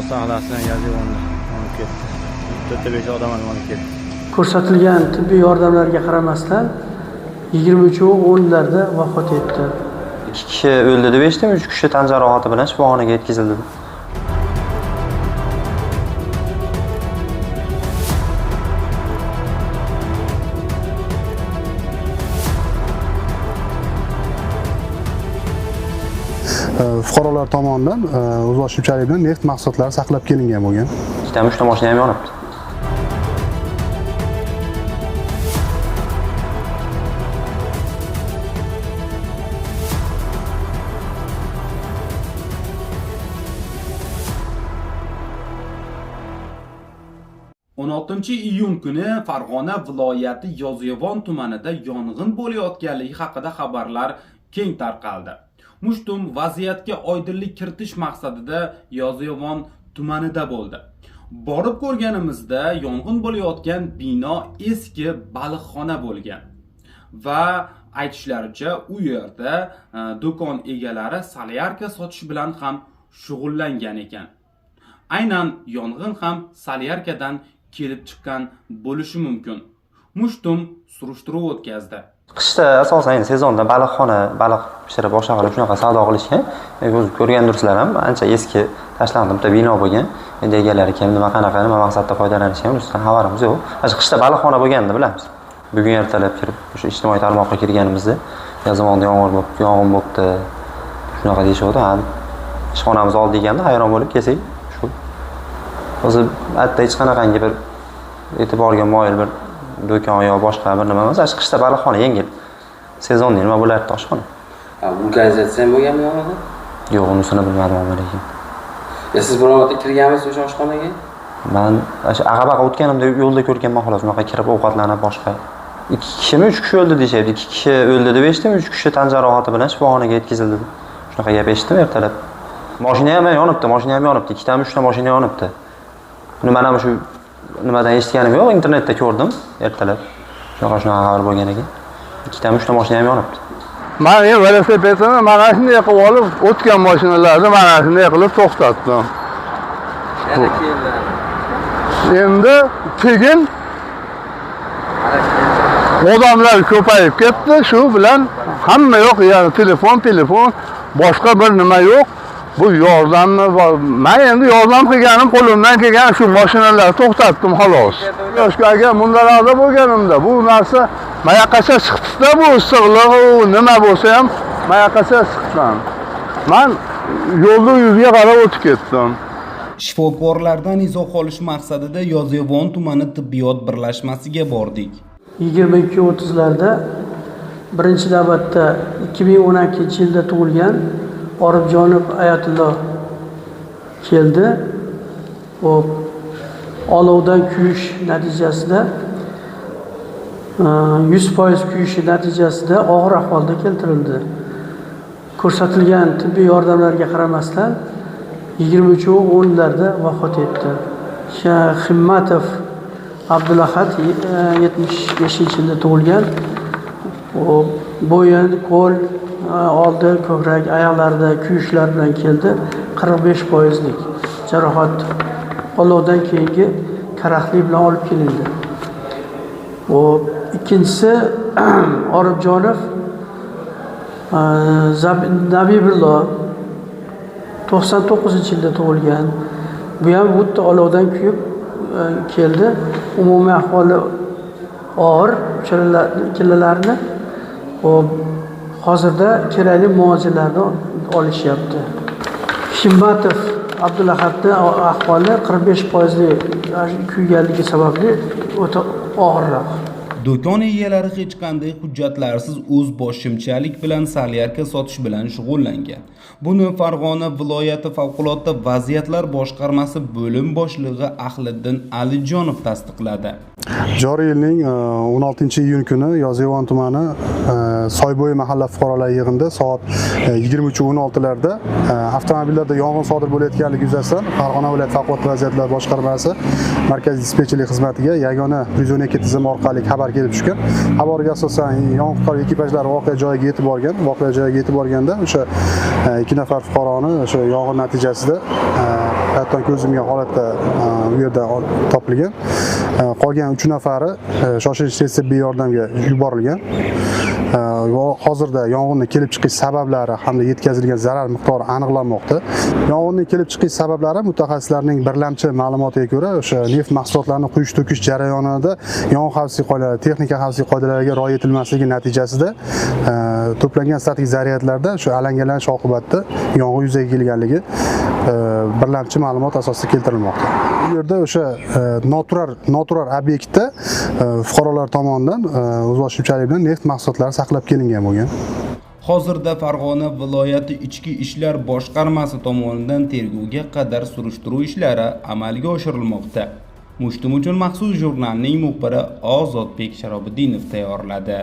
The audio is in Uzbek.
saqlasin, Yozyovonni olib ketdi. 4-5 odam olib ketdi. Ko'rsatilgan tibbiy yordamlarga qaramasdan 23:10larda vafot etdi. 2 kishi o'ldi deb eshitdim, 3 kishi tan jarohati bilan shifoxonaga yetkazildi. Fuqarolar tomonidan o'zboshimchalik bilan neft mahsulotlari saqlab kelingan bo'lgan. 2 ta mashina ham yonibdi. iyun kuni Farg'ona viloyati Yozyovon tumanida yong'in bo'layotganligi haqida xabarlar keng tarqaldi. Mushtum vaziyatga oydinlik kiritish maqsadida Yozyovon tumanida bo'ldi. Borib ko'rganimizda yong'in bo'layotgan bino eski baliqxona bo'lgan va aytishlaricha u yerda do'kon egalari solyarka sotish bilan ham shug'ullangan ekan. Aynan yong'in ham solyarkadan kelib chiqqan bo'lishi mumkin. Mushtum surishtiruv o'tkazdi. Qishda asosan sezonda baliqxona, baliq pishirib boshqa qilib shunaqa savdo qilishgan. O'z ko'rgandirsizlar ham ancha eski tashlangan bitta bino bo'lgan. Endi egalari kim, nima qanaqa, nima maqsadda foydalanishgan unisidan xabarimiz yo'q. Qishda baliqxona bo'lganini bilamiz. Bugun ertalab kirib o'sha ijtimoiy tarmoqqa kirganimizda Yozyovonda yong'in bo'pti. Shunaqa deyishdi. Ishxonamiz oldi deganda hayron bo'lib kelsak, shu. O'zi hatto hech qanaqangi bir e'tiborga moyil bir do'kon yo boshqa bir nima emas. Qishda baliqxona yengil. Sezonda nima bo'lardi oshxona? Vulkanizatsiya bo'lganmi yo'qmi? Yo'q, unisini bilmadim lekin. Siz birovga kirganmisiz o'sha oshxonaga? Men o'sha ag'abaqa o'tganimda yo'lda ko'rganman xolos, unaqa kirib ovqatlanib boshqa. 2 kishimi 3 kishi o'ldi deyshaydi. 2 kishi o'ldi deb eshitdim, 3 kishi tan jarohati bilan shifoxonaga yetkazildi. Shunaqa gap eshitdim ertalab. Mashina ham yonibdi, 2 ta 3 ta mashina yonibdi. Buni men ham shu nimadan eshitganim yo'q, internetda ko'rdim ertalab. Shunaqa xabar bo'lgan ekan. 2 ta 3 ta mashina ham yonibdi. Men velosipedimni mana shunday qilib olib, o'tgan mashinalarni mana shunday qilib to'xtatdim. Endi keyin odamlar ko'payib ketdi, shu bilan hamma yo'q, ya'ni telefon, boshqa bir nima yo'q. Bu yordamni men endi yordam qilganim qo'limdan kelgan shu mashinalarni to'xtatdim xolos. Yoshga agar mundalarda bo'lganimda bu narsa mayaqacha chiqdi-da, bu issiqlik nima bo'lsa ham mayaqacha chiqqan. Men yo'lda yuzga qarab o'tib ketdim. Shifokorlardan izoh olish maqsadida Yozyovon tumani tibbiyot birlashmasiga bordik. 22:30larda birinchi navbatda 2012-yilda tug'ilgan Oribjonov Ayatullo keldi. O olovdan kuyish natijasida 100% kuyishi natijasida og'ir ahvolda keltirildi. Ko'rsatilgan tibbiy yordamlarga qaramasdan 23:10larda vafot etdi. Himmatov Abdulahad 75-yilda tug'ilgan. Bo'yin, qo'l, oldi, ko'krak, oyoqlarida kuyishlar bilan keldi. 45%lik jarohat olovdan keyingi karaxtlik bilan olib kelindi. Ikkinchisi Oribjonov Zabibullo 99-yilda tug'ilgan. Bu ham o'tda olovdan kuyib keldi. Umumiy ahvoli og'ir, ikkalalarini hozirda kerakli muolajalarni olishyapti. Himmatov Abdulahadning ahvoli 45%lik kuyganligi sababli o'ta og'irroq. Do'kon egalari hech qanday hujjatlarsiz o'z boshimchalik bilan solyarka sotish bilan shug'ullangan. Buni Farg'ona viloyati favqulodda vaziyatlar boshqarmasi bo'lim boshlig'i Ahliddin Alijonov tasdiqladi. Joriy yilning 16-iyun kuni Yozyovon tumani Soybo'yi mahalla fuqarolar yig'inida soat 23:16larda avtomobillarda yong'in sodir bo'layotganligi yuzasidan Farg'ona viloyati favqulodda vaziyatlar boshqarmasi markaziy dispetcherlik xizmatiga yagona 112 tizimi orqali xabar kelib tushgan. Xabarga asosan yong'in qutqaruv ekipajlari voqea joyiga yetib borgan. Voqea joyiga yetib borganda o'sha 2 nafar fuqaroni o'sha yong'in natijasida hayotdan ko'z yumgan holatda bu yerda topilgan. Qolgan 3 nafari shoshilinch tez tibbiy yordamga yuborilgan. Hozirda yong'inning kelib chiqish sabablari hamda yetkazilgan zarar miqdori aniqlanmoqda. Yong'inning kelib chiqish sabablari mutaxassislarning birlamchi ma'lumotiga ko'ra, o'sha neft mahsulotlarini quyish to'kish jarayonida yong'in xavfsizlik qoidalari, texnika xavfsizlik qoidalariga rioya etilmasligi natijasida to'plangan statik zaryadlarda o'sha alangalanish oqibatida yong'in yuzaga kelganligi birlamchi ma'lumot asosida keltirilmoqda. Bu yerda o'sha noturar obyektda fuqarolar tomonidan o'zboshimchalik bilan neft mahsulotlari saqlab kelingan bo'lgan. Hozirda Farg'ona viloyati Ichki ishlar boshqarmasi tomonidan tergovga qadar surishtiruv ishlari amalga oshirilmoqda. Mushtum uchun maxsus jurnalning muxbiri Ozodbek Sharobiddinov tayyorladi.